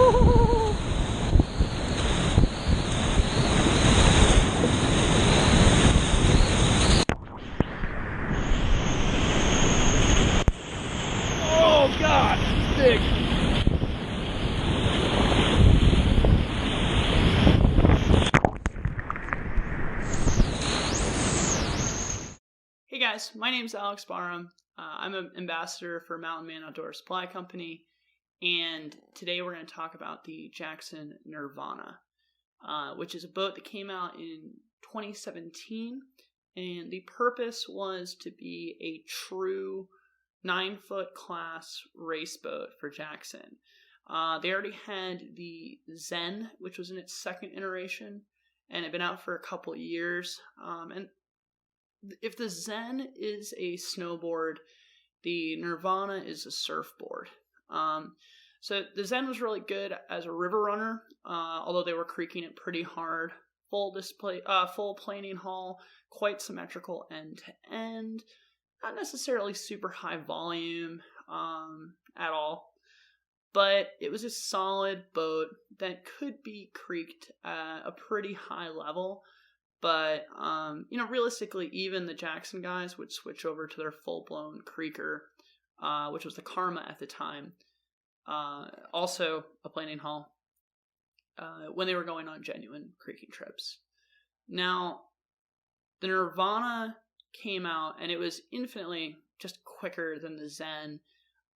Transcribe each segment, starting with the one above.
Oh God, big. Hey guys, my name's Alex Barham. I'm an ambassador for Mountainman Outdoor Supply Company, and today we're going to talk about the Jackson Nirvana, which is a boat that came out in 2017, and the purpose was to be a true 9-foot class race boat for Jackson. They already had the Zen, which was in its second iteration, and had been out for a couple of years. And if the Zen is a snowboard, the Nirvana is a surfboard. So the Zen was really good as a river runner, although they were creaking it pretty hard. Full display, full planing hull, quite symmetrical end to end. Not necessarily super high volume at all, but it was a solid boat that could be creaked at a pretty high level. But, realistically, even the Jackson guys would switch over to their full-blown creaker, which was the Karma at the time, also a planing hull, when they were going on genuine creaking trips. Now, the Nirvana came out, and it was infinitely just quicker than the Zen.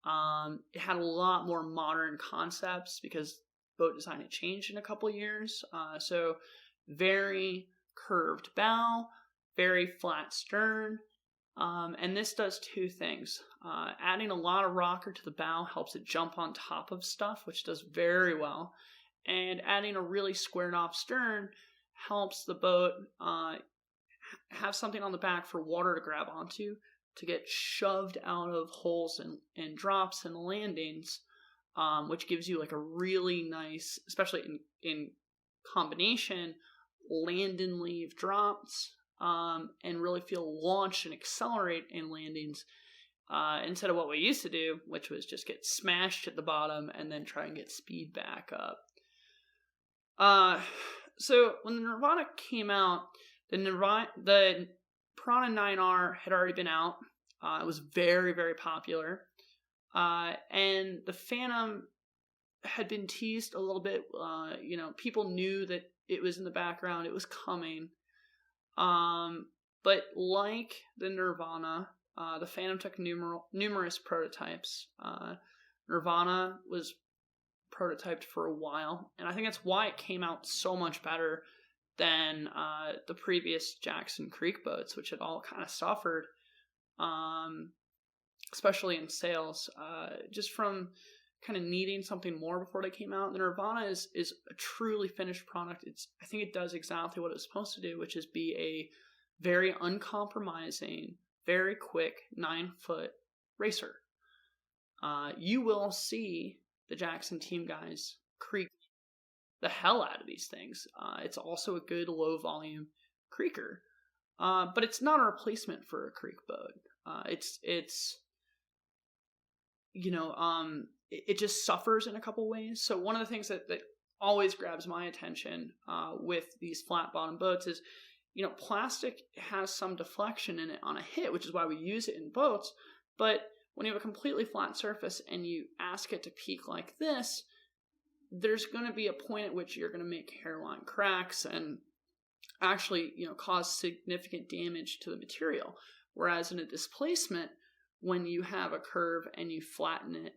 It had a lot more modern concepts because boat design had changed in a couple of years. So very curved bow, very flat stern, and this does two things. Adding a lot of rocker to the bow helps it jump on top of stuff, which does very well, and adding a really squared off stern helps the boat have something on the back for water to grab onto to get shoved out of holes and drops and landings, which gives you like a really nice, especially in combination, land and leave drops, and really feel launch and accelerate in landings, instead of what we used to do, which was just get smashed at the bottom and then try and get speed back up. So when the Nirvana came out, the Piranha 9R had already been out. It was very, very popular. And the Phantom had been teased a little bit. People knew that it was in the background. It was coming. But like the Nirvana, the Phantom took numerous prototypes. Nirvana was prototyped for a while, and I think that's why it came out so much better than the previous Jackson Creek boats, which had all kind of suffered, especially in sales, just from kind of needing something more before they came out. The Nirvana is a truly finished product. I think it does exactly what it's supposed to do, which is be a very uncompromising, very quick 9-foot racer. You will see the Jackson team guys creak the hell out of these things. It's also a good low volume creaker, but it's not a replacement for a creek boat. It just suffers in a couple ways. So one of the things that always grabs my attention with these flat bottom boats is, plastic has some deflection in it on a hit, which is why we use it in boats. But when you have a completely flat surface and you ask it to peak like this, there's going to be a point at which you're going to make hairline cracks and actually, cause significant damage to the material. Whereas in a displacement, when you have a curve and you flatten it,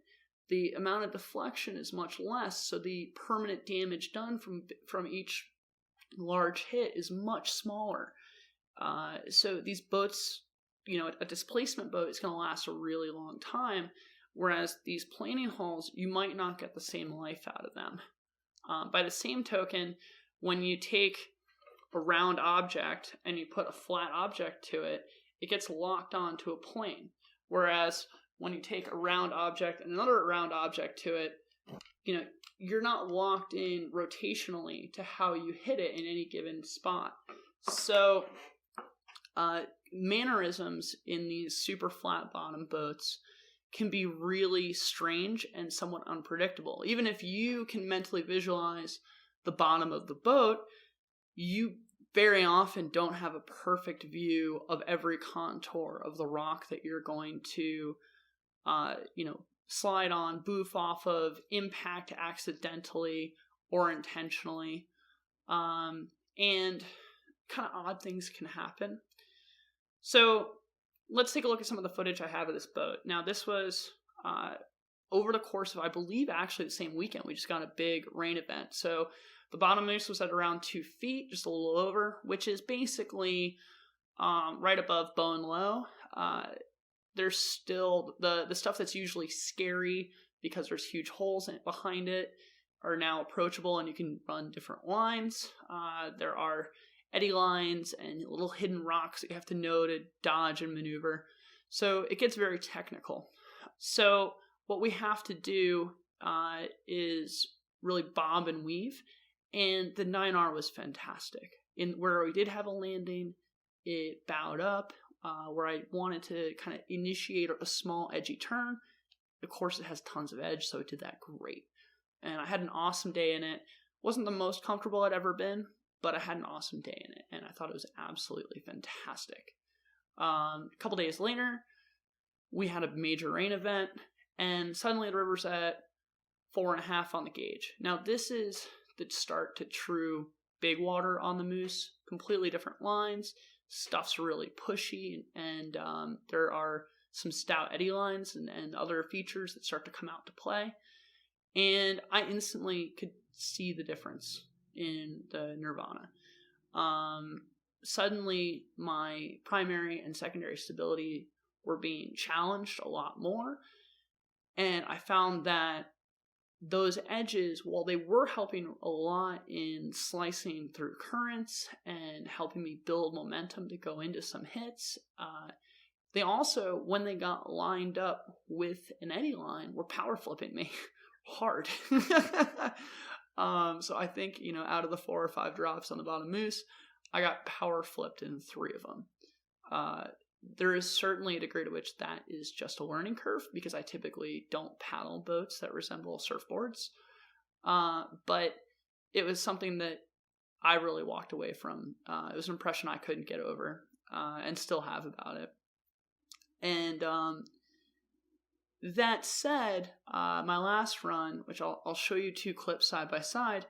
the amount of deflection is much less, so the permanent damage done from each large hit is much smaller. So these boats, a displacement boat is going to last a really long time, whereas these planing hulls, you might not get the same life out of them. By the same token, when you take a round object and you put a flat object to it, it gets locked onto a plane. Whereas when you take a round object and another round object to it, you're not locked in rotationally to how you hit it in any given spot. So mannerisms in these super flat bottom boats can be really strange and somewhat unpredictable. Even if you can mentally visualize the bottom of the boat, you very often don't have a perfect view of every contour of the rock that you're going to, slide on, boof off of, impact accidentally or intentionally. And kind of odd things can happen. So let's take a look at some of the footage I have of this boat. Now, this was over the course of, I believe, actually the same weekend. We just got a big rain event. So the bottom moose was at around 2 feet, just a little over, which is basically right above bone low. There's still the stuff that's usually scary because there's huge holes behind it are now approachable, and you can run different lines. There are eddy lines and little hidden rocks that you have to know to dodge and maneuver. So it gets very technical. So what we have to do is really bob and weave. And the 9R was fantastic. In where we did have a landing, it bowed up. Where I wanted to kind of initiate a small edgy turn, of course it has tons of edge, so it did that great. And I had an awesome day in it. Wasn't the most comfortable I'd ever been, but I had an awesome day in it, and I thought it was absolutely fantastic. A couple days later, we had a major rain event, and suddenly the river's at 4.5 on the gauge. Now, this is the start to true big water on the Moose. Completely different lines. Stuff's really pushy, and there are some stout eddy lines and other features that start to come out to play. And I instantly could see the difference in the Nirvana. Suddenly, my primary and secondary stability were being challenged a lot more. And I found that those edges, while they were helping a lot in slicing through currents and helping me build momentum to go into some hits, they also, when they got lined up with an eddy line, were power flipping me hard. So I think, out of the 4 or 5 drops on the bottom Moose, I got power flipped in 3 of them. There is certainly a degree to which that is just a learning curve, because I typically don't paddle boats that resemble surfboards. But it was something that I really walked away from. It was an impression I couldn't get over, and still have about it. And that said, my last run, which I'll show you 2 clips side by side,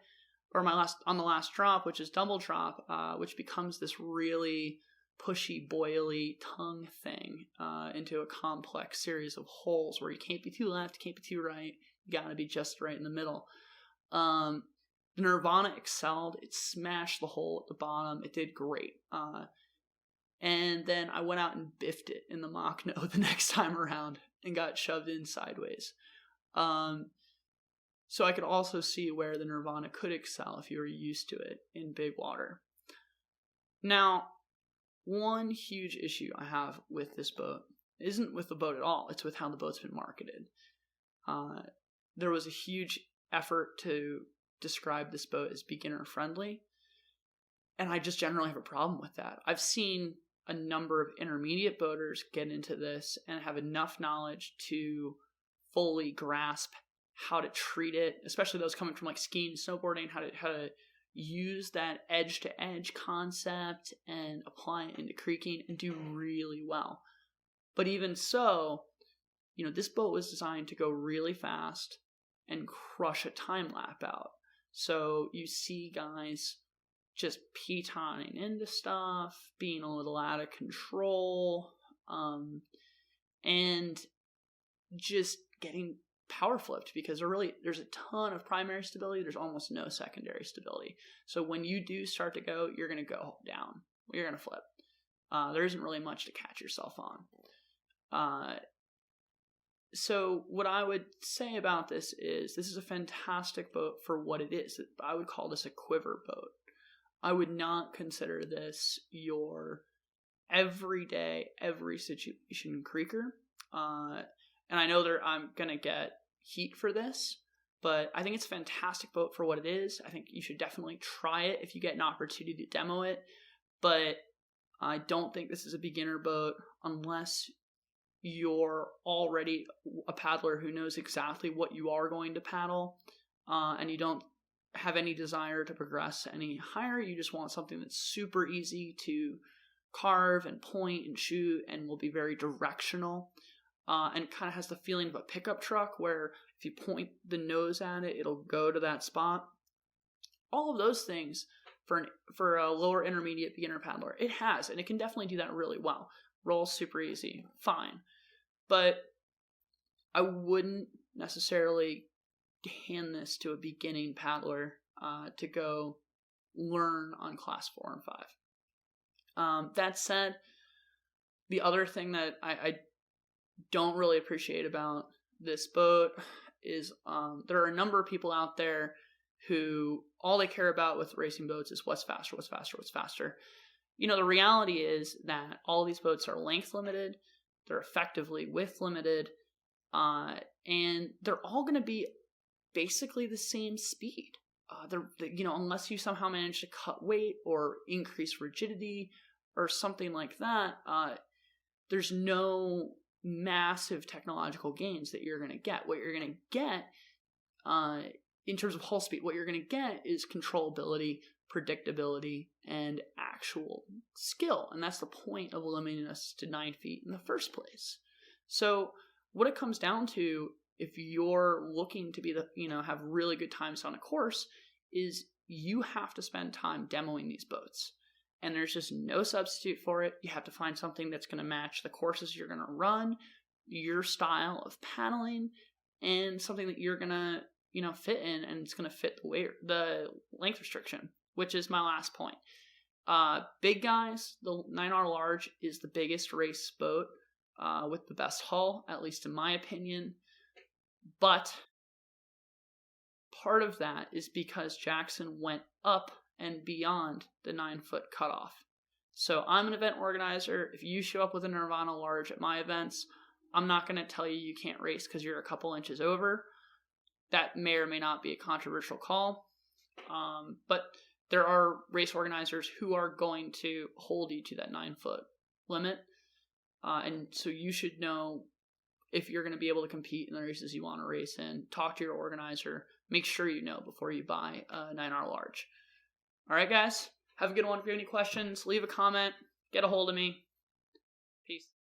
or on the last drop, which is double drop, which becomes this really pushy, boily tongue thing into a complex series of holes where you can't be too left, can't be too right, you gotta be just right in the middle. The Nirvana excelled. It smashed the hole at the bottom. It did great. And then I went out and biffed it in the Mach-No the next time around and got shoved in sideways. So I could also see where the Nirvana could excel if you were used to it in big water. Now, one huge issue I have with this boat isn't with the boat at all. It's with how the boat's been marketed. There was a huge effort to describe this boat as beginner friendly, and I just generally have a problem with that. I've seen a number of intermediate boaters get into this and have enough knowledge to fully grasp how to treat it, especially those coming from like skiing and snowboarding, how to use that edge-to-edge concept and apply it into creeking and do really well. But even so, this boat was designed to go really fast and crush a time lap out. So you see guys just pitoning into stuff, being a little out of control, and just getting power flipped because there's a ton of primary stability. There's almost no secondary stability. So when you do start to go, you're going to go down. You're going to flip. There isn't really much to catch yourself on. So what I would say about this is a fantastic boat for what it is. I would call this a quiver boat. I would not consider this your everyday, every situation creeker. And I know I'm going to get heat for this, but I think it's a fantastic boat for what it is. I think you should definitely try it if you get an opportunity to demo it. But I don't think this is a beginner boat unless you're already a paddler who knows exactly what you are going to paddle, and you don't have any desire to progress any higher. You just want something that's super easy to carve and point and shoot and will be very directional, and kind of has the feeling of a pickup truck where if you point the nose at it, it'll go to that spot. All of those things for a lower intermediate beginner paddler, it has, and it can definitely do that really well. Rolls super easy, fine. But I wouldn't necessarily hand this to a beginning paddler to go learn on class 4 and 5. That said, the other thing that I don't really appreciate about this boat is there are a number of people out there who all they care about with racing boats is what's faster, what's faster, what's faster. You know, the reality is that all these boats are length limited, they're effectively width limited, and they're all going to be basically the same speed. Unless you somehow manage to cut weight or increase rigidity or something like that, there's no massive technological gains that you're going to get. What you're going to get, in terms of hull speed, what you're going to get is controllability, predictability, and actual skill. And that's the point of limiting us to 9 feet in the first place. So what it comes down to, if you're looking to be have really good times on a course, is you have to spend time demoing these boats. And there's just no substitute for it. You have to find something that's going to match the courses you're going to run, your style of paddling, and something that you're going to, fit in, and it's going to fit the length restriction, which is my last point. Big guys, the 9R large is the biggest race boat with the best hull, at least in my opinion. But part of that is because Jackson went up and beyond the 9-foot cutoff. So I'm an event organizer. If you show up with a Nirvana large at my events, I'm not going to tell you can't race because you're a couple inches over. That may or may not be a controversial call. But there are race organizers who are going to hold you to that 9-foot limit. And so you should know if you're going to be able to compete in the races you want to race in. Talk to your organizer. Make sure you know before you buy a 9R large. All right, guys. Have a good one. If you have any questions, leave a comment. Get a hold of me. Peace.